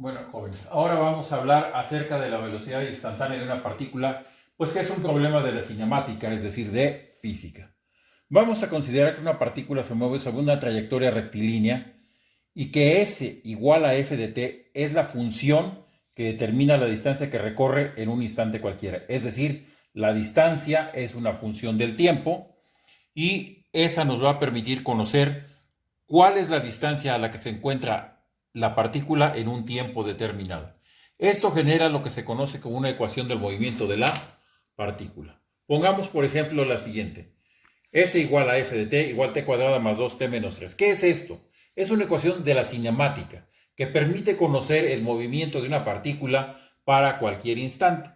Bueno, jóvenes, ahora vamos a hablar acerca de la velocidad instantánea de una partícula, pues que es un problema de la cinemática, es decir, de física. Vamos a considerar que una partícula se mueve sobre una trayectoria rectilínea y que S igual a f de t es la función que determina la distancia que recorre en un instante cualquiera. Es decir, la distancia es una función del tiempo y esa nos va a permitir conocer cuál es la distancia a la que se encuentra la partícula en un tiempo determinado. Esto genera lo que se conoce como una ecuación del movimiento de la partícula. Pongamos, por ejemplo, la siguiente. S igual a f de t igual t cuadrada más 2t menos 3. ¿Qué es esto? Es una ecuación de la cinemática que permite conocer el movimiento de una partícula para cualquier instante.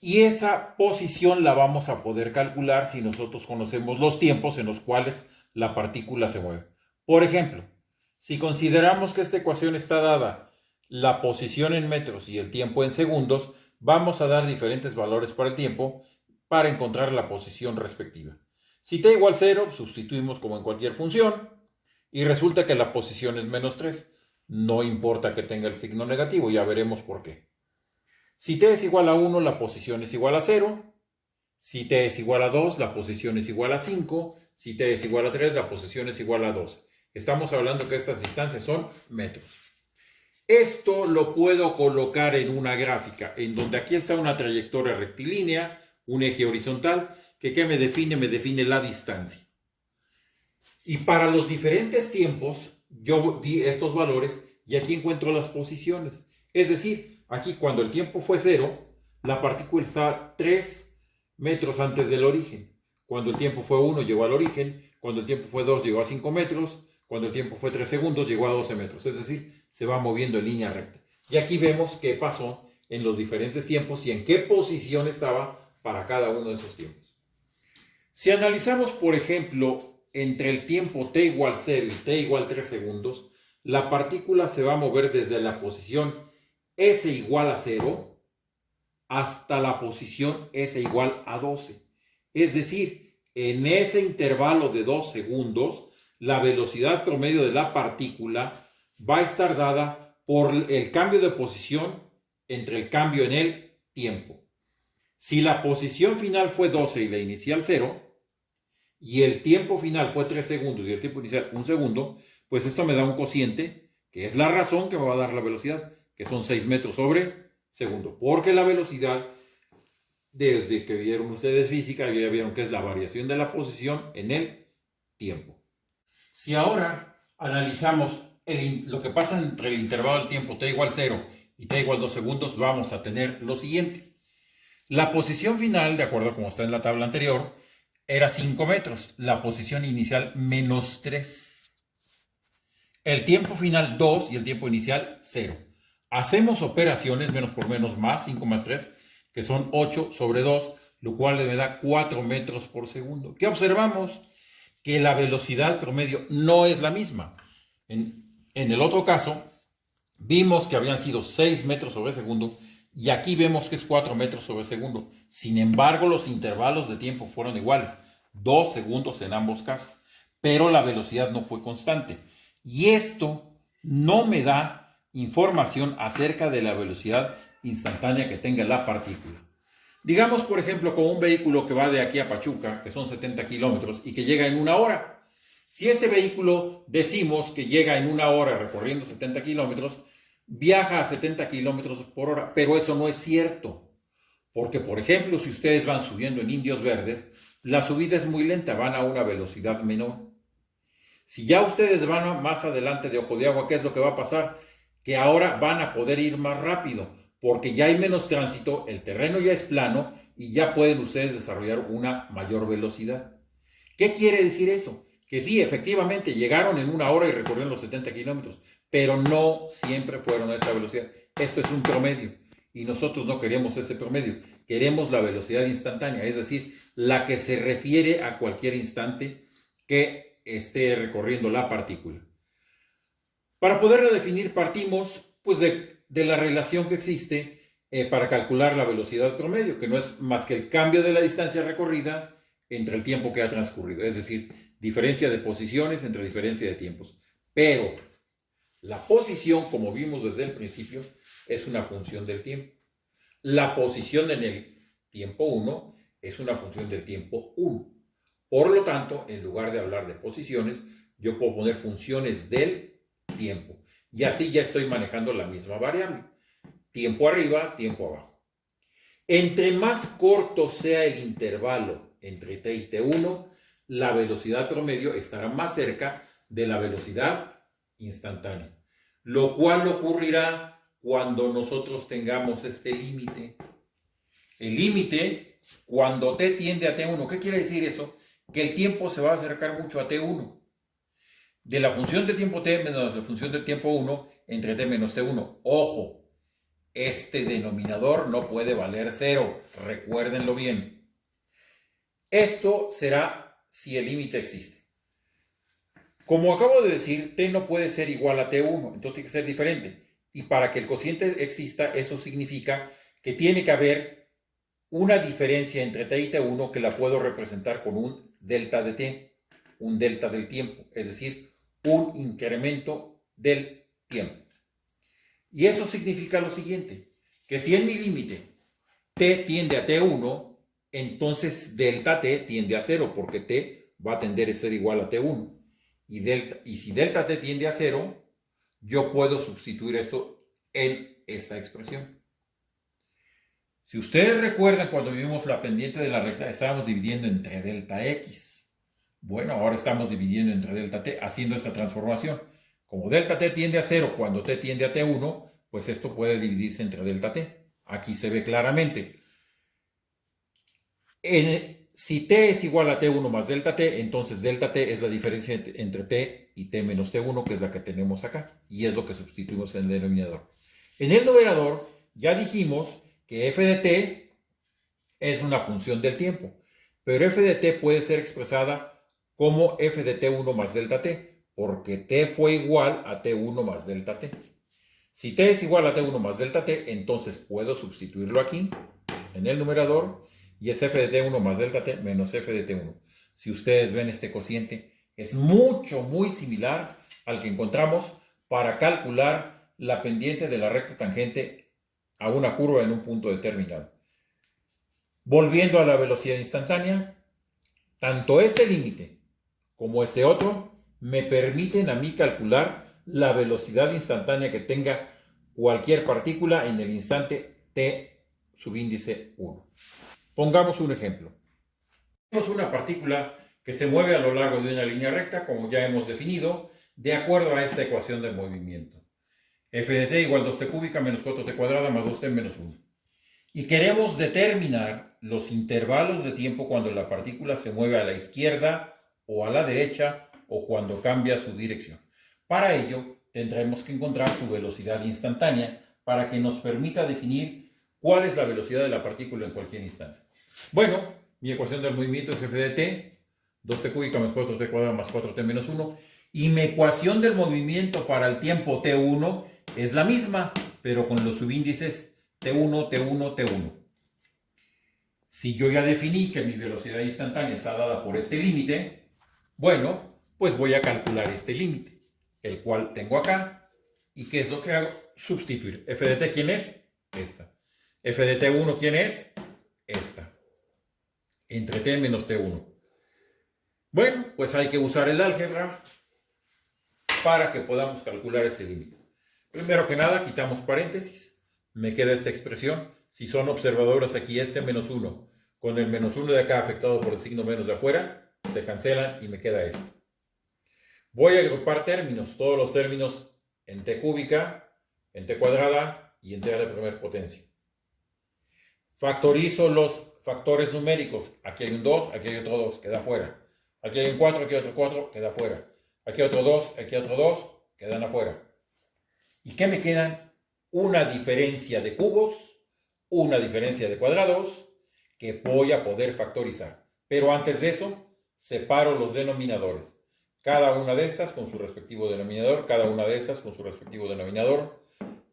Y esa posición la vamos a poder calcular si nosotros conocemos los tiempos en los cuales la partícula se mueve. Por ejemplo, si consideramos que esta ecuación está dada la posición en metros y el tiempo en segundos, vamos a dar diferentes valores para el tiempo para encontrar la posición respectiva. Si t igual 0, sustituimos como en cualquier función y resulta que la posición es menos 3. No importa que tenga el signo negativo, ya veremos por qué. Si t es igual a 1, la posición es igual a 0. Si t es igual a 2, la posición es igual a 5. Si t es igual a 3, la posición es igual a 2. Estamos hablando que estas distancias son metros. Esto lo puedo colocar en una gráfica, en donde aquí está una trayectoria rectilínea, un eje horizontal, que ¿qué me define? Me define la distancia. Y para los diferentes tiempos, yo di estos valores y aquí encuentro las posiciones. Es decir, aquí cuando el tiempo fue 0, la partícula está 3 metros antes del origen. Cuando el tiempo fue 1, llegó al origen. Cuando el tiempo fue 2, llegó a 5 metros. Cuando el tiempo fue 3 segundos, llegó a 12 metros. Es decir, se va moviendo en línea recta. Y aquí vemos qué pasó en los diferentes tiempos y en qué posición estaba para cada uno de esos tiempos. Si analizamos, por ejemplo, entre el tiempo t igual 0 y t igual 3 segundos, la partícula se va a mover desde la posición s igual a 0 hasta la posición s igual a 12. Es decir, en ese intervalo de 2 segundos, la velocidad promedio de la partícula va a estar dada por el cambio de posición entre el cambio en el tiempo. Si la posición final fue 12 y la inicial 0, y el tiempo final fue 3 segundos y el tiempo inicial 1 segundo, pues esto me da un cociente, que es la razón que me va a dar la velocidad, que son 6 metros sobre segundo. Porque la velocidad, desde que vieron ustedes física, ya vieron que es la variación de la posición en el tiempo. Si ahora analizamos lo que pasa entre el intervalo del tiempo t igual 0 y t igual 2 segundos, vamos a tener lo siguiente. La posición final, de acuerdo a como está en la tabla anterior, era 5 metros. La posición inicial, menos 3. El tiempo final, 2, y el tiempo inicial, 0. Hacemos operaciones, menos por menos más, 5 más 3, que son 8 sobre 2, lo cual me da 4 metros por segundo. ¿Qué observamos? Que la velocidad promedio no es la misma. En el otro caso, vimos que habían sido 6 metros sobre segundo, y aquí vemos que es 4 metros sobre segundo. Sin embargo, los intervalos de tiempo fueron iguales, 2 segundos en ambos casos, pero la velocidad no fue constante. Y esto no me da información acerca de la velocidad instantánea que tenga la partícula. Digamos, por ejemplo, con un vehículo que va de aquí a Pachuca, que son 70 kilómetros, y que llega en 1 hora. Si ese vehículo decimos que llega en 1 hora recorriendo 70 kilómetros, viaja a 70 kilómetros por hora, pero eso no es cierto. Porque, por ejemplo, si ustedes van subiendo en Indios Verdes, la subida es muy lenta, van a una velocidad menor. Si ya ustedes van más adelante de Ojo de Agua, ¿qué es lo que va a pasar? Que ahora van a poder ir más rápido, porque ya hay menos tránsito, el terreno ya es plano y ya pueden ustedes desarrollar una mayor velocidad. ¿Qué quiere decir eso? Que sí, efectivamente llegaron en 1 hora y recorrieron los 70 kilómetros, pero no siempre fueron a esa velocidad. Esto es un promedio y nosotros no queremos ese promedio, queremos la velocidad instantánea, es decir, la que se refiere a cualquier instante que esté recorriendo la partícula. Para poderla definir partimos pues de la relación que existe para calcular la velocidad promedio, que no es más que el cambio de la distancia recorrida entre el tiempo que ha transcurrido, es decir, diferencia de posiciones entre diferencia de tiempos. Pero La posición, como vimos desde el principio, es una función del tiempo. La posición en el tiempo 1 es una función del tiempo 1. Por lo tanto, en lugar de hablar de posiciones, yo puedo poner funciones del tiempo. Y así ya estoy manejando la misma variable. Tiempo arriba, tiempo abajo. Entre más corto sea el intervalo entre t y t1, la velocidad promedio estará más cerca de la velocidad instantánea. Lo cual ocurrirá cuando nosotros tengamos este límite. El límite, cuando t tiende a t1, ¿qué quiere decir eso? Que el tiempo se va a acercar mucho a t1. De la función del tiempo t menos la función del tiempo 1 entre t menos t1. Ojo, este denominador no puede valer 0. Recuérdenlo bien. Esto será si el límite existe. Como acabo de decir, t no puede ser igual a t1, entonces tiene que ser diferente. Y para que el cociente exista, eso significa que tiene que haber una diferencia entre t y t1 que la puedo representar con un delta de t, un delta del tiempo, es decir, un incremento del tiempo. Y eso significa lo siguiente, que si en mi límite t tiende a t1, entonces delta t tiende a 0, porque t va a tender a ser igual a t1. Y si delta t tiende a 0, yo puedo sustituir esto en esta expresión. Si ustedes recuerdan, cuando vimos la pendiente de la recta, estábamos dividiendo entre delta x. Bueno, ahora estamos dividiendo entre delta t, haciendo esta transformación. Como delta t tiende a 0 cuando t tiende a t1, pues esto puede dividirse entre delta t. Aquí se ve claramente. Si t es igual a t1 más delta t, entonces delta t es la diferencia entre t y t menos t1, que es la que tenemos acá. Y es lo que sustituimos en el denominador. En el numerador ya dijimos que f de t es una función del tiempo. Pero f de t puede ser expresada como f de t1 más delta t, porque t fue igual a t1 más delta t. Si t es igual a t1 más delta t, entonces puedo sustituirlo aquí, en el numerador, y es f de t1 más delta t menos f de t1. Si ustedes ven este cociente, es muy similar al que encontramos para calcular la pendiente de la recta tangente a una curva en un punto determinado. Volviendo a la velocidad instantánea, tanto este límite como este otro me permiten a mí calcular la velocidad instantánea que tenga cualquier partícula en el instante t subíndice 1. Pongamos un ejemplo. Tenemos una partícula que se mueve a lo largo de una línea recta, como ya hemos definido, de acuerdo a esta ecuación de movimiento. F de t igual 2t cúbica menos 4t cuadrada más 2t menos 1. Y queremos determinar los intervalos de tiempo cuando la partícula se mueve a la izquierda o a la derecha o cuando cambia su dirección. Para ello, tendremos que encontrar su velocidad instantánea para que nos permita definir cuál es la velocidad de la partícula en cualquier instante. Bueno, mi ecuación del movimiento es f de t, 2t cúbica más 4t cuadrada más 4t menos 1, y mi ecuación del movimiento para el tiempo t1 es la misma, pero con los subíndices t1, t1, t1. Si yo ya definí que mi velocidad instantánea está dada por este límite, bueno, pues voy a calcular este límite, el cual tengo acá. ¿Y qué es lo que hago? Sustituir. F de t, ¿quién es? Esta. F de t1, ¿quién es? Esta. Entre t menos t1. Bueno, pues hay que usar el álgebra para que podamos calcular ese límite. Primero que nada, quitamos paréntesis. Me queda esta expresión. Si son observadores aquí, este menos 1 con el menos 1 de acá afectado por el signo menos de afuera, se cancelan y me queda esto. Voy a agrupar términos, todos los términos en t cúbica, en t cuadrada y en t a la primera potencia. Factorizo los factores numéricos. Aquí hay un 2, aquí hay otro 2, queda fuera. Aquí hay un 4, aquí hay otro 4, queda fuera. Aquí hay otro 2, aquí hay otro 2, quedan afuera. ¿Y qué me quedan? Una diferencia de cubos, una diferencia de cuadrados, que voy a poder factorizar. Pero antes de eso, separo los denominadores. Cada una de estas con su respectivo denominador, cada una de estas con su respectivo denominador,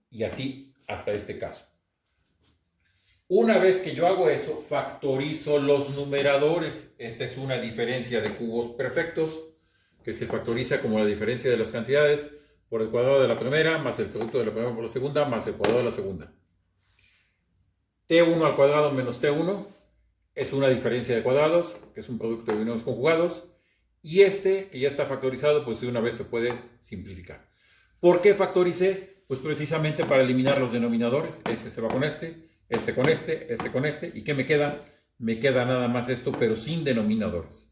y así hasta este caso. Una vez que yo hago eso, factorizo los numeradores. Esta es una diferencia de cubos perfectos, que se factoriza como la diferencia de las cantidades. por el cuadrado de la primera, más el producto de la primera por la segunda, más el cuadrado de la segunda. T1 al cuadrado menos T1 es una diferencia de cuadrados, que es un producto de binomios conjugados. Y este, que ya está factorizado, pues de una vez se puede simplificar. ¿Por qué factoricé? Pues precisamente para eliminar los denominadores. Este se va con este con este con este. ¿Y qué me queda? Me queda nada más esto, pero sin denominadores.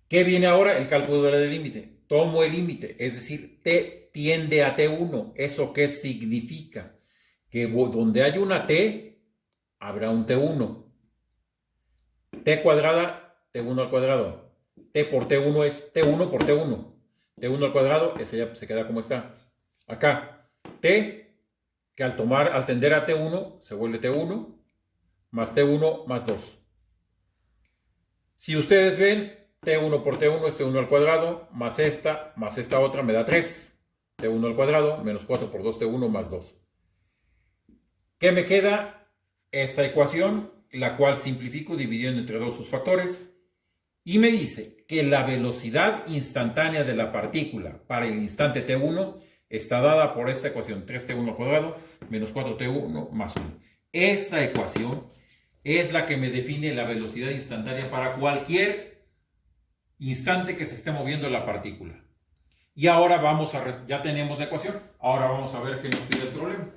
¿Qué viene ahora? El cálculo del límite. Tomo el límite, es decir, T tiende a T1. ¿Eso qué significa? Que donde hay una T, habrá un T1. T cuadrada, T1 al cuadrado. T por T1 es T1 por T1. T1 al cuadrado, ese ya se queda como está. Acá, T, que al tender a T1, se vuelve T1, más T1 más 2. Si ustedes ven, T1 por T1 es T1 al cuadrado, más esta otra me da 3. T1 al cuadrado, menos 4 por 2 T1 más 2. ¿Qué me queda? Esta ecuación, la cual simplifico dividiendo entre 2 sus factores, y me dice que la velocidad instantánea de la partícula para el instante T1 está dada por esta ecuación, 3T1 al cuadrado menos 4T1 más 1. Esta ecuación es la que me define la velocidad instantánea para cualquier instante que se esté moviendo la partícula. Y ahora ya tenemos la ecuación, ahora vamos a ver qué nos pide el problema.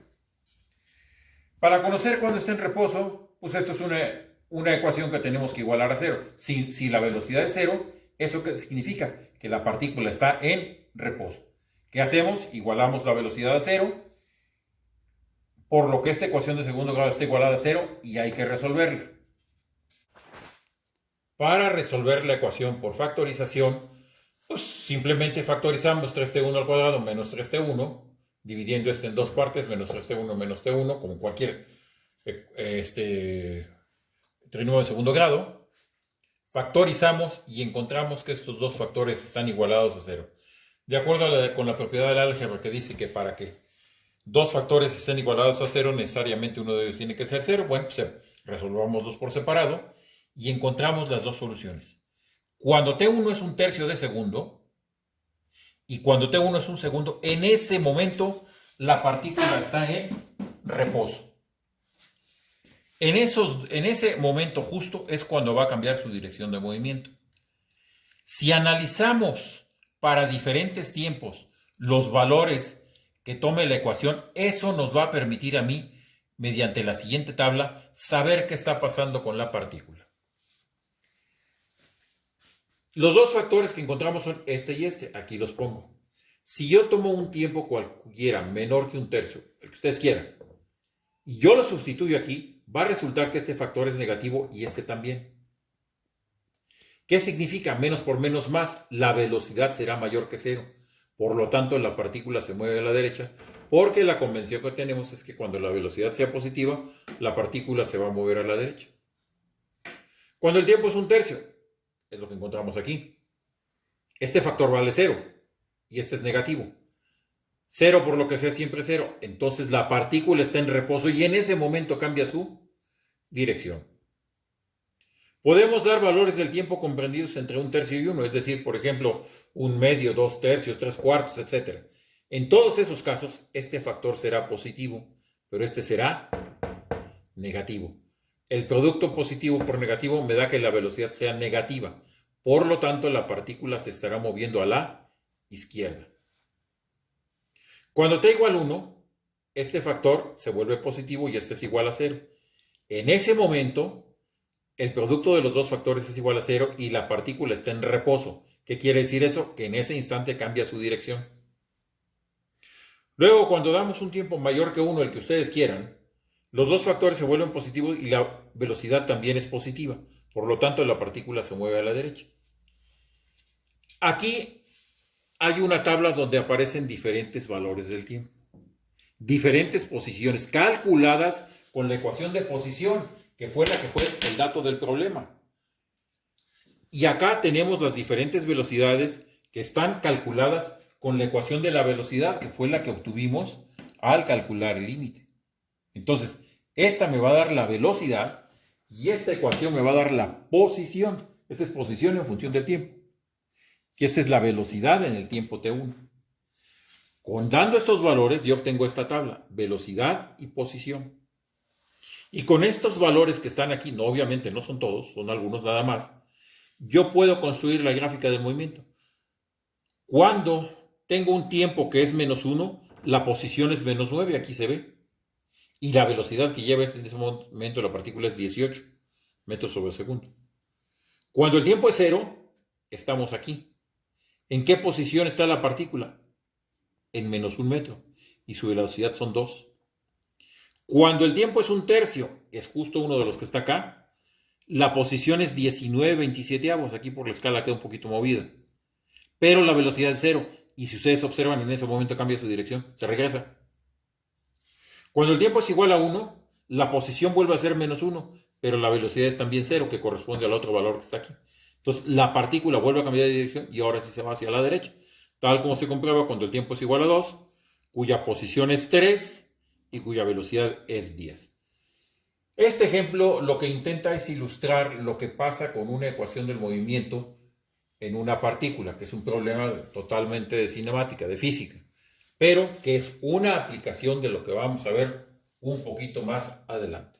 Para conocer cuándo está en reposo, pues esto es una ecuación que tenemos que igualar a cero. Si la velocidad es cero, ¿eso qué significa? Que la partícula está en reposo. ¿Qué hacemos? Igualamos la velocidad a cero, por lo que esta ecuación de segundo grado está igualada a cero y hay que resolverla. Para resolver la ecuación por factorización, pues simplemente factorizamos 3T1 al cuadrado menos 3T1, dividiendo en dos partes, menos 3T1 menos T1, como cualquier trinomio de segundo grado. Factorizamos y encontramos que estos dos factores están igualados a cero. De acuerdo con la propiedad del álgebra que dice que para que dos factores estén igualados a cero, necesariamente uno de ellos tiene que ser cero. Bueno, pues resolvamos los por separado y encontramos las dos soluciones. Cuando T1 es un tercio de segundo y cuando T1 es un segundo, en ese momento la partícula está en reposo. En ese momento justo es cuando va a cambiar su dirección de movimiento. Si analizamos para diferentes tiempos los valores que tome la ecuación, eso nos va a permitir a mí, mediante la siguiente tabla, saber qué está pasando con la partícula. Los dos factores que encontramos son este y este. Aquí los pongo. Si yo tomo un tiempo cualquiera menor que un tercio, el que ustedes quieran, y yo lo sustituyo aquí, va a resultar que este factor es negativo y este también. ¿Qué significa? Menos por menos más, la velocidad será mayor que cero. Por lo tanto, la partícula se mueve a la derecha, porque la convención que tenemos es que cuando la velocidad sea positiva, la partícula se va a mover a la derecha. Cuando el tiempo es un tercio, es lo que encontramos aquí. Este factor vale cero y este es negativo. Cero por lo que sea siempre cero. Entonces la partícula está en reposo y en ese momento cambia su dirección. Podemos dar valores del tiempo comprendidos entre un tercio y uno, es decir, por ejemplo, un medio, dos tercios, tres cuartos, etc. En todos esos casos, este factor será positivo, pero este será negativo. El producto positivo por negativo me da que la velocidad sea negativa. Por lo tanto, la partícula se estará moviendo a la izquierda. Cuando t igual a 1, este factor se vuelve positivo y este es igual a 0. En ese momento, el producto de los dos factores es igual a 0 y la partícula está en reposo. ¿Qué quiere decir eso? Que en ese instante cambia su dirección. Luego, cuando damos un tiempo mayor que 1, el que ustedes quieran, los dos factores se vuelven positivos y la velocidad también es positiva. Por lo tanto, la partícula se mueve a la derecha. Aquí hay una tabla donde aparecen diferentes valores del tiempo. Diferentes posiciones calculadas con la ecuación de posición, que fue el dato del problema. Y acá tenemos las diferentes velocidades que están calculadas con la ecuación de la velocidad, que fue la que obtuvimos al calcular el límite. Entonces, esta me va a dar la velocidad y esta ecuación me va a dar la posición. Esta es posición en función del tiempo. que esta es la velocidad en el tiempo t1. Dando estos valores, yo obtengo esta tabla, velocidad y posición. Y con estos valores que están aquí, no, obviamente no son todos, son algunos nada más, yo puedo construir la gráfica del movimiento. Cuando tengo un tiempo que es -1, la posición es -9, aquí se ve. Y la velocidad que lleva en ese momento la partícula es 18 metros sobre segundo. Cuando el tiempo es 0, estamos aquí. ¿En qué posición está la partícula? En -1 metro. Y su velocidad son 2. Cuando el tiempo es 1/3, es justo uno de los que está acá, la posición es 19/27. Aquí por la escala queda un poquito movida. Pero la velocidad es 0. Y si ustedes observan, en ese momento cambia su dirección, se regresa. Cuando el tiempo es igual a 1, la posición vuelve a ser -1, pero la velocidad es también 0, que corresponde al otro valor que está aquí. Entonces, la partícula vuelve a cambiar de dirección y ahora sí se va hacia la derecha, tal como se comprueba cuando el tiempo es igual a 2, cuya posición es 3 y cuya velocidad es 10. Este ejemplo lo que intenta es ilustrar lo que pasa con una ecuación del movimiento en una partícula, que es un problema totalmente de cinemática, de física, pero que es una aplicación de lo que vamos a ver un poquito más adelante.